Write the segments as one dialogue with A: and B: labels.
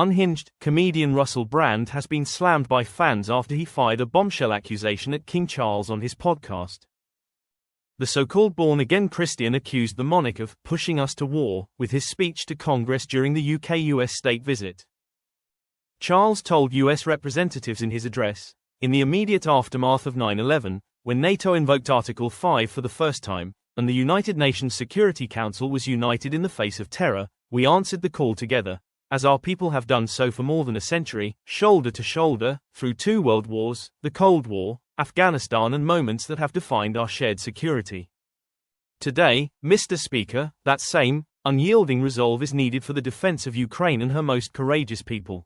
A: Unhinged comedian Russell Brand has been slammed by fans after he fired a bombshell accusation at King Charles on his podcast. The so-called born-again Christian accused the monarch of pushing us to war with his speech to Congress during the UK-US state visit. Charles told US representatives in his address, in the immediate aftermath of 9/11, when NATO invoked Article 5 for the first time, and the United Nations Security Council was united in the face of terror, we answered the call together, as our people have done so for more than a century, shoulder to shoulder, through 2 world wars, the Cold War, Afghanistan and moments that have defined our shared security. Today, Mr. Speaker, that same, unyielding resolve is needed for the defense of Ukraine and her most courageous people.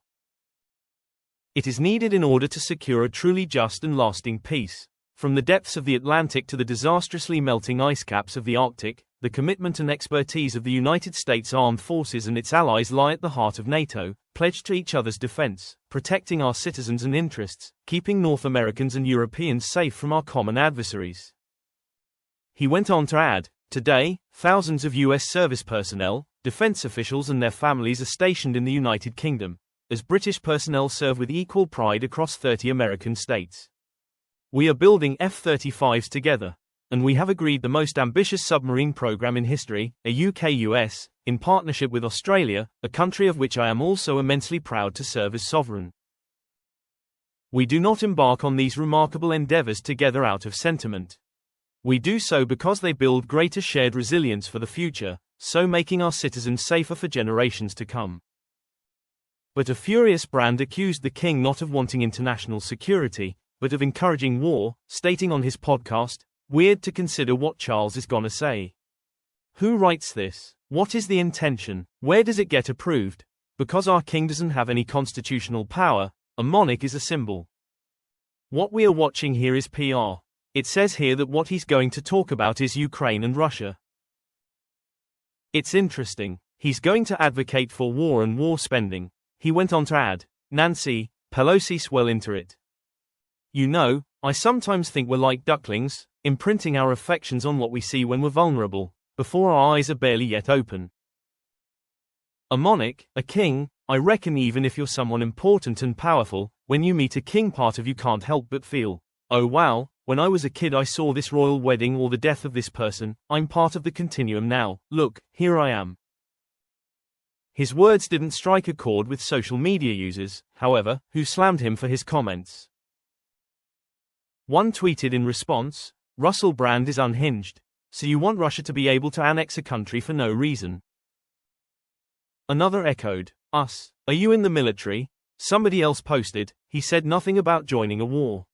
A: It is needed in order to secure a truly just and lasting peace. From the depths of the Atlantic to the disastrously melting ice caps of the Arctic, the commitment and expertise of the United States Armed Forces and its allies lie at the heart of NATO, pledged to each other's defense, protecting our citizens and interests, keeping North Americans and Europeans safe from our common adversaries. He went on to add, today, thousands of U.S. service personnel, defense officials and their families are stationed in the United Kingdom, as British personnel serve with equal pride across 30 American states. We are building F-35s together, and we have agreed the most ambitious submarine program in history, a UK-US, in partnership with Australia, a country of which I am also immensely proud to serve as sovereign. We do not embark on these remarkable endeavors together out of sentiment. We do so because they build greater shared resilience for the future, so making our citizens safer for generations to come. But a furious Brand accused the king not of wanting international security, but of encouraging war, stating on his podcast, "Weird to consider what Charles is gonna say. Who writes this? What is the intention? Where does it get approved? Because our king doesn't have any constitutional power, a monarch is a symbol. What we are watching here is PR. It says here that what he's going to talk about is Ukraine and Russia. It's interesting. He's going to advocate for war and war spending." He went on to add, "Nancy Pelosi's well into it. You know, I sometimes think we're like ducklings, imprinting our affections on what we see when we're vulnerable, before our eyes are barely yet open. A monarch, a king, I reckon even if you're someone important and powerful, when you meet a king part of you can't help but feel, oh wow, when I was a kid I saw this royal wedding or the death of this person, I'm part of the continuum now, look, here I am." His words didn't strike a chord with social media users, however, who slammed him for his comments. One tweeted in response, "Russell Brand is unhinged. So you want Russia to be able to annex a country for no reason?" Another echoed, "Us. Are you in the military?" Somebody else posted, "He said nothing about joining a war."